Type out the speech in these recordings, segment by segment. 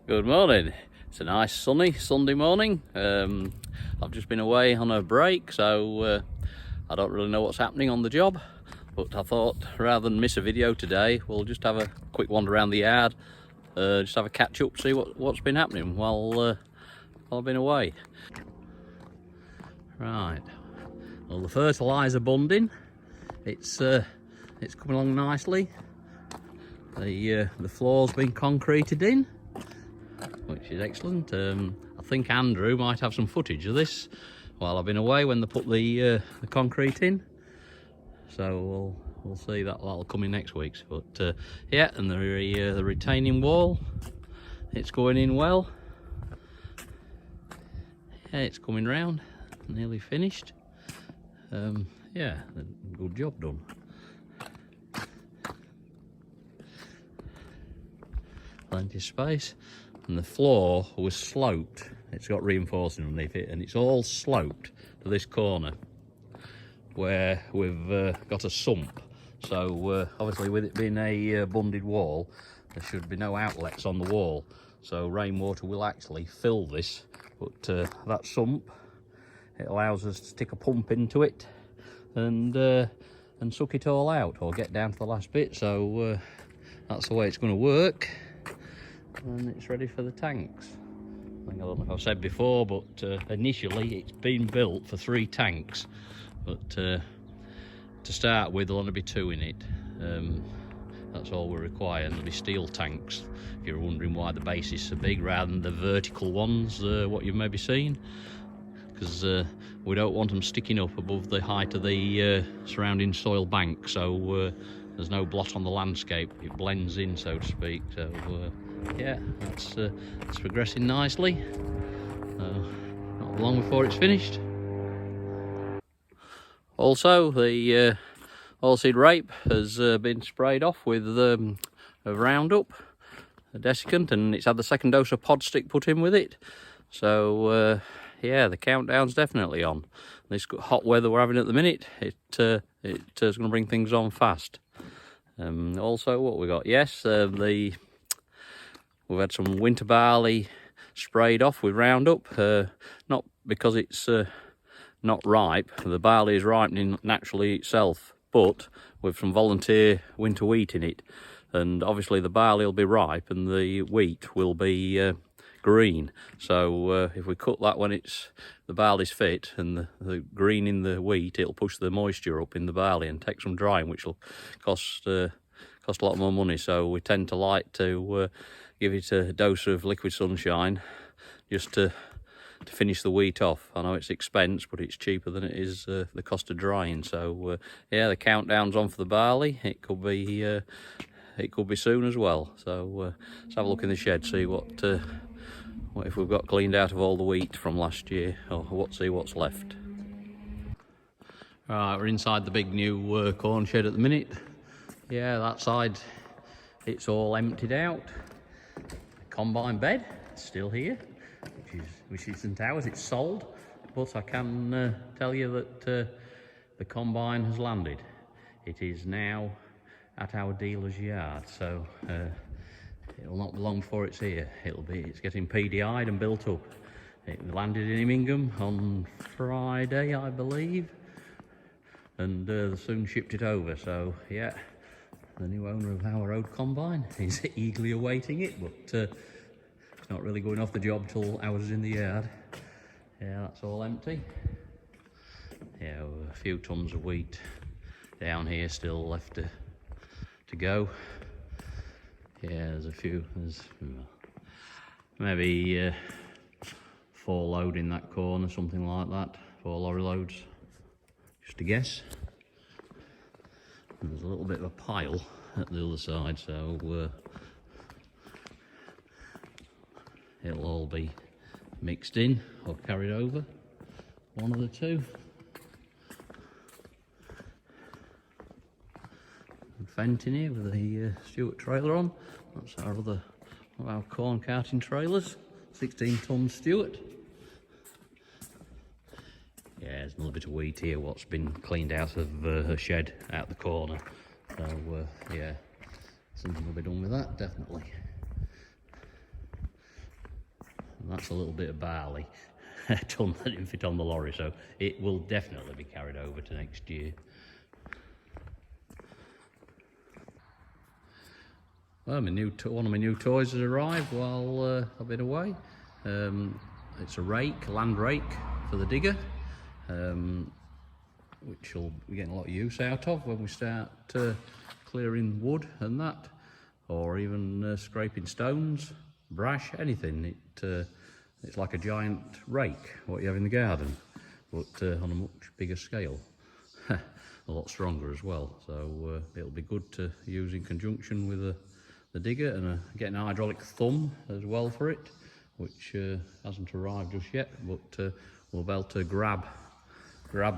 Good morning. It's a nice sunny Sunday morning. I've just been away on a break, so I don't really know what's happening on the job, but I thought rather than miss a video today, we'll just have a quick wander around the yard, just have a catch up, see what's been happening while I've been away. Right, well, the fertiliser bunding, it's coming along nicely. The floor's been concreted in, which is excellent. I think Andrew might have some footage of this while I've been away when they put the concrete in, so we'll see that'll come in next week's. But yeah, and the retaining wall, it's going in well. Yeah, it's coming round, nearly finished. Yeah, good job done. Plenty of space, and the floor was sloped. It's got reinforcing underneath it, and it's all sloped to this corner where we've got a sump. So obviously, with it being a bunded wall, there should be no outlets on the wall, so rainwater will actually fill this. But that sump, it allows us to stick a pump into it and suck it all out, or get down to the last bit. So that's the way it's going to work. And it's ready for the tanks. I don't know if I've said before, but initially it's been built for 3 tanks, but to start with there'll only be 2 in it. That's all we require, and there'll be steel tanks, if you're wondering why the base is so big rather than the vertical ones, what you've maybe seen, because we don't want them sticking up above the height of the surrounding soil bank, so there's no blot on the landscape. It blends in, so to speak. So yeah, it's progressing nicely. Not long before it's finished. Also, the oilseed rape has been sprayed off with a Roundup, a desiccant, and it's had the second dose of pod stick put in with it. So yeah, the countdown's definitely on. This hot weather we're having at the minute, it's going to bring things on fast. Also, what we got? Yes, we've had some winter barley sprayed off with Roundup, not because it's not ripe. The barley is ripening naturally itself, but with some volunteer winter wheat in it. And obviously the barley will be ripe and the wheat will be green. So if we cut that when the barley's fit, and the green in the wheat, it'll push the moisture up in the barley and take some drying, which will cost a lot more money. So we tend to like to give it a dose of liquid sunshine just to finish the wheat off. I know it's expense, but it's cheaper than it is the cost of drying. So yeah, the countdown's on for the barley. It could be soon as well. So let's have a look in the shed, see what if we've got cleaned out of all the wheat from last year, or see what's left. Right, we're inside the big new corn shed at the minute. Yeah, that side, it's all emptied out. The combine bed, it's still here, which isn't ours, it's sold. But I can tell you that the combine has landed. It is now at our dealer's yard, so it'll not be long before it's here. It's getting PDI'd and built up. It landed in Immingham on Friday, I believe, and they soon shipped it over. So yeah, the new owner of our road combine is eagerly awaiting it, but it's not really going off the job till ours is in the yard. Yeah, that's all empty. Yeah, a few tons of wheat down here still left to go. Yeah, there's maybe 4 load in that corner, something like that, 4 lorry loads, just a guess. And there's a little bit of a pile at the other side, so it'll all be mixed in or carried over, one of the two. Vent in here with the Stewart trailer on. That's one of our corn carting trailers, 16-ton Stewart. Yeah, there's another bit of wheat here what's been cleaned out of her shed out the corner. So yeah, something will be done with that, definitely. that's a little bit of barley. Ton that didn't fit on the lorry, so it will definitely be carried over to next year. Well, one of my new toys has arrived while I've been away. It's a land rake for the digger, which you'll be getting a lot of use out of when we start clearing wood and that, or even scraping stones, brash, anything. It's like a giant rake, what you have in the garden, but on a much bigger scale. A lot stronger as well, so it'll be good to use in conjunction with the digger, and getting an hydraulic thumb as well for it, which hasn't arrived just yet, but we'll be able to grab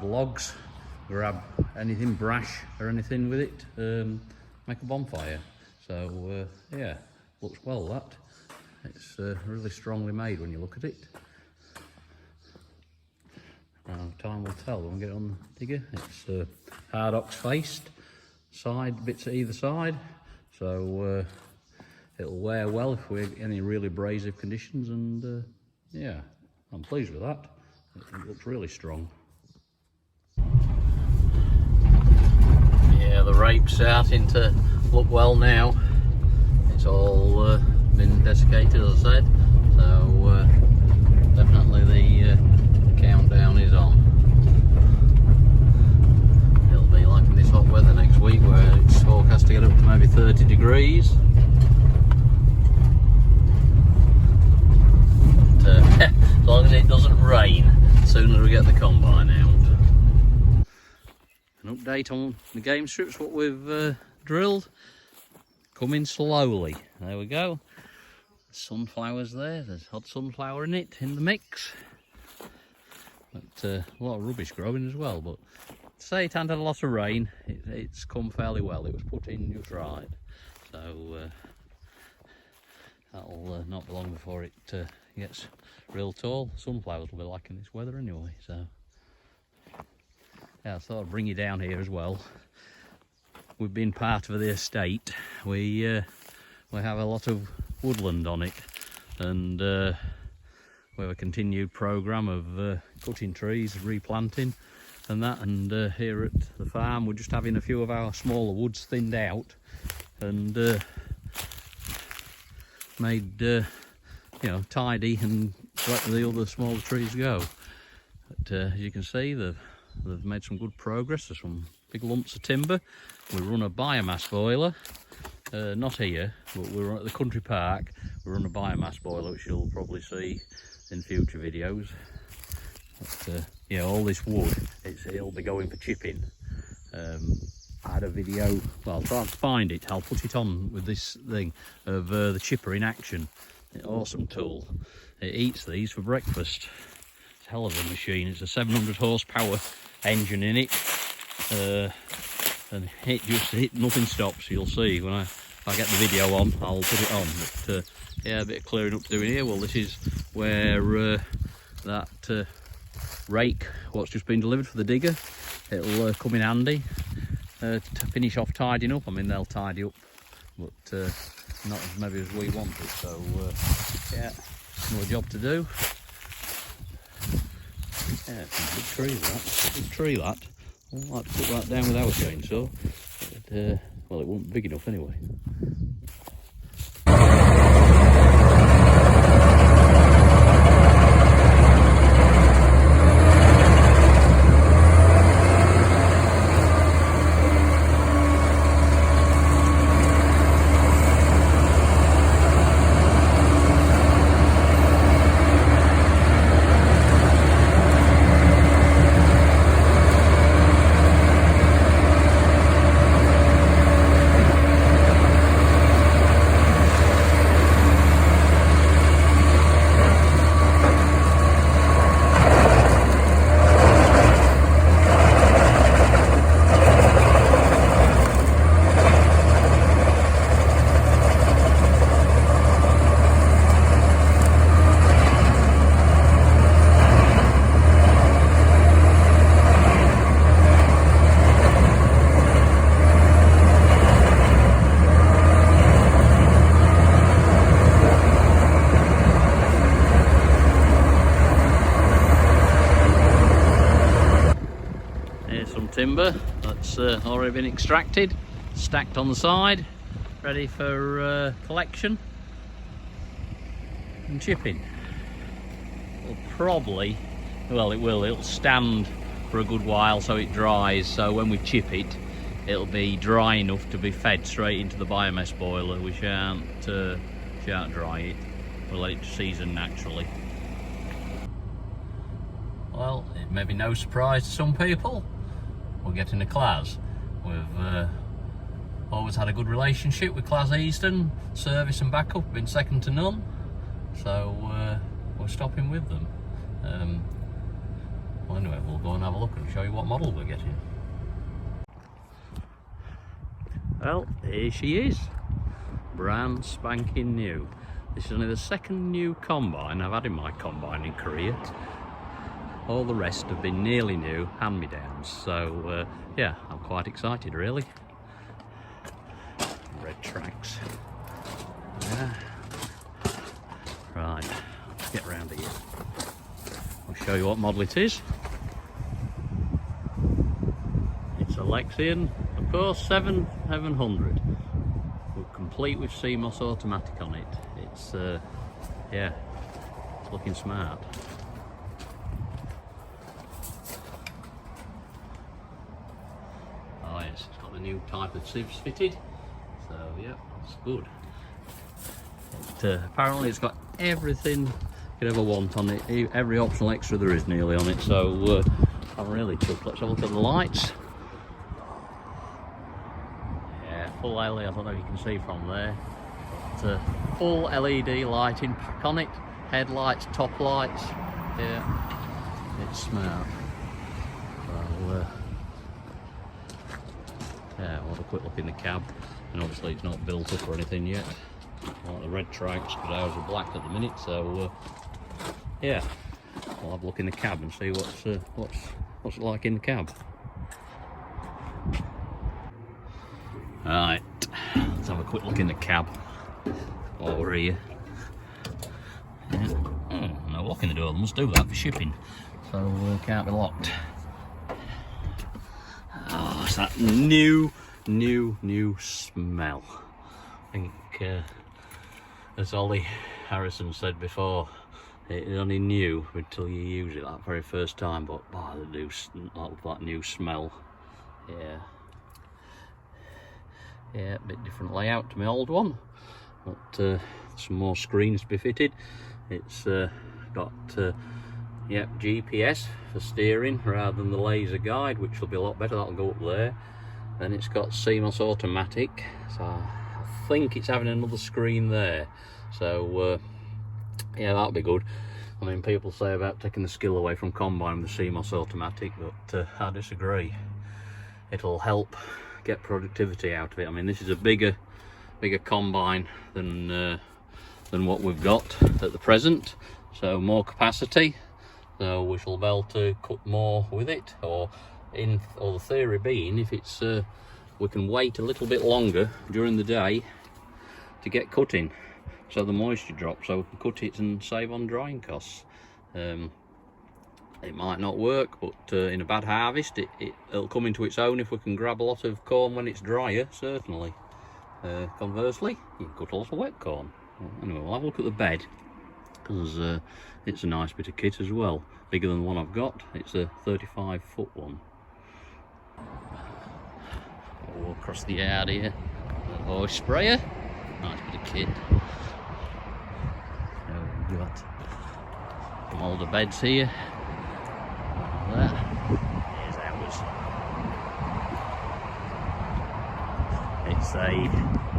logs, grab anything brash or anything with it, make a bonfire. So yeah, looks well, that. It's really strongly made when you look at it. Time will tell when we get on the digger. It's hard ox faced, side bits at either side, so it'll wear well if we're in any really abrasive conditions, and yeah, I'm pleased with that. It looks really strong. Yeah, the rake's starting to look well now. It's all been desiccated, as I said, so definitely the countdown is on. It'll be like in this hot weather next week, where it's forecast to get up to maybe 30 degrees. But, as long as it doesn't rain, as soon as we get the combine out. An update on the game strips, what we've drilled. Coming slowly. There we go. Sunflowers there. There's hot sunflower in it, in the mix. But a lot of rubbish growing as well. But to say it hadn't had a lot of rain, it's come fairly well. It was put in just right. So that'll not be long before it gets real tall. Sunflowers will be liking this weather anyway. So yeah, I thought I'd bring you down here as well. We've been part of the estate. We have a lot of woodland on it, and we have a continued programme of cutting trees, replanting and that, and here at the farm we're just having a few of our smaller woods thinned out and made you know, tidy and let the other smaller trees go. But as you can see, they've made some good progress. There's some big lumps of timber. We run a biomass boiler, not here, but we're at the country park. We run a biomass boiler, which you'll probably see in future videos. But yeah, all this wood, it'll be going for chipping. I had a video, well, I'll try and find it, I'll put it on with this thing of the chipper in action. Awesome tool. It eats these for breakfast. It's a hell of a machine. It's a 700 horsepower engine in it, and nothing stops. You'll see when if I get the video on, I'll put it on. But yeah, a bit of clearing up to do in here. Well, this is where that rake, what's just been delivered for the digger, it'll come in handy to finish off tidying up. I mean, they'll tidy up, but not as maybe as we want it. So yeah, more job to do. Yeah, it's a big tree that. Big tree that. I'd like to put that down with our chainsaw. But, well, it won't be big enough anyway. timber that's already been extracted, stacked on the side, ready for collection and chipping. It'll probably, well, it'll stand for a good while so it dries, so when we chip it, it'll be dry enough to be fed straight into the biomass boiler. We shan't dry it, we'll let it season naturally. Well, it may be no surprise to some people, we're getting a Claas. We've always had a good relationship with Claas Easton, service and backup have been second to none, so we're stopping with them. Well, anyway, we'll go and have a look and show you what model we're getting. Well, here she is, brand spanking new. This is only the second new combine I've had in my combining career. All the rest have been nearly new hand-me-downs, so yeah, I'm quite excited really. Red tracks. Yeah. Right, let's get round here. I'll show you what model it is. It's a Lexion, of course, 700. We're complete with CMOS automatic on it. It's yeah, it's looking smart. Oh yes, it's got the new type of sieves fitted, so yeah, it's good. Apparently it's got everything you could ever want on it, every optional extra there is nearly on it, so I'm really chuffed. Let's have a look at the lights. Yeah, full LED, I don't know if you can see from there, but full LED lighting pack on it, headlights, top lights, yeah, it's smart. So, yeah, we'll have a quick look in the cab, and obviously it's not built up or anything yet. Like the red tracks, because ours are black at the minute, so yeah, we'll have a look in the cab and see what's it like in the cab. Right, let's have a quick look in the cab while we're here. Yeah. Oh, no lock in the door, they must do that for shipping, so can't be locked. Oh, it's that new smell. I think as Ollie Harrison said before, it's only new until you use it that very first time, but oh, that new smell. Yeah, a bit different layout to my old one, but some more screens to be fitted. It's got yep, GPS for steering rather than the laser guide, which will be a lot better. That'll go up there. Then it's got CMOS automatic, so I think it's having another screen there, so yeah, that'll be good. I mean, people say about taking the skill away from combine with the CMOS automatic, but I disagree. It'll help get productivity out of it. I mean, this is a bigger combine than what we've got at the present, so more capacity, so we shall be able to cut more with it, or the theory being, if it's we can wait a little bit longer during the day to get cutting, so the moisture drops, so we can cut it and save on drying costs. It might not work, but in a bad harvest it'll come into its own if we can grab a lot of corn when it's drier, certainly. Conversely, you can cut a lot of wet corn. Anyway, we'll have a look at the bed, because it's a nice bit of kit as well, bigger than the one I've got. It's a 35-foot one. All across the yard here, a horse sprayer, nice bit of kit. So we've got some older beds here. There. Here's ours. It's a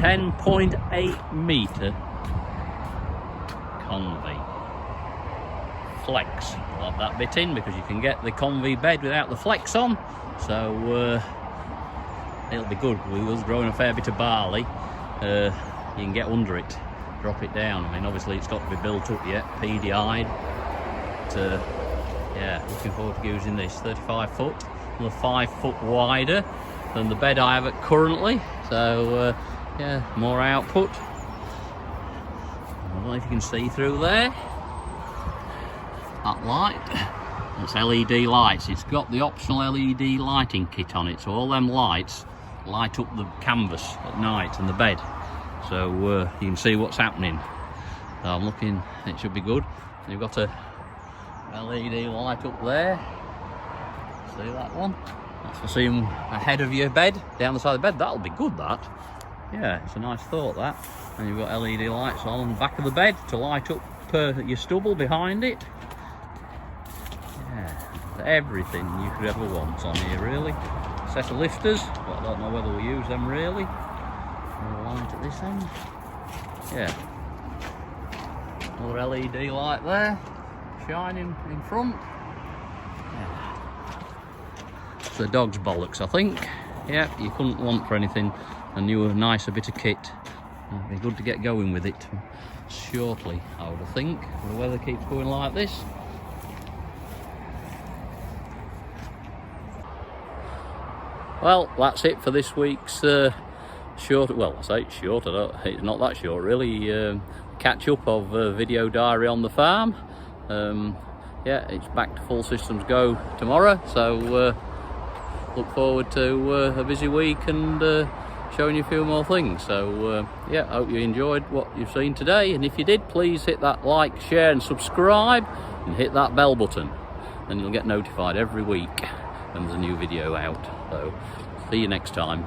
10.8 metre convey flex. I'll have that bit in because you can get the convey bed without the flex on, so it'll be good. We was growing a fair bit of barley. You can get under it, drop it down. I mean, obviously it's got to be built up yet, PDI'd. But yeah, looking forward to using this. 35 foot, another 5 foot wider than the bed I have it currently, so yeah, more output. I don't know if you can see through there, that light. It's LED lights. It's got the optional LED lighting kit on it, so all them lights light up the canvas at night and the bed, so you can see what's happening. So I'm looking, it should be good. You've got a LED light up there. See that one? That's for seeing ahead of your bed, down the side of the bed. That'll be good, that. Yeah, it's a nice thought, that. And you've got LED lights on the back of the bed to light up your stubble behind it. Yeah, everything you could ever want on here, really. Set of lifters, but I don't know whether we use them really. Light at this end. Yeah. Another LED light there, shining in front. Yeah. It's the dog's bollocks, I think. Yeah, you couldn't want for anything a newer, nicer bit of kit. It'd be good to get going with it shortly, I would think. If the weather keeps going like this. Well, that's it for this week's short. Well, I say it's short. It's not that short, really. Catch up of video diary on the farm. Yeah, it's back to full systems go tomorrow. So look forward to a busy week and showing you a few more things. So yeah, I hope you enjoyed what you've seen today, and if you did, please hit that like, share and subscribe, and hit that bell button, and you'll get notified every week when there's a new video out. So see you next time.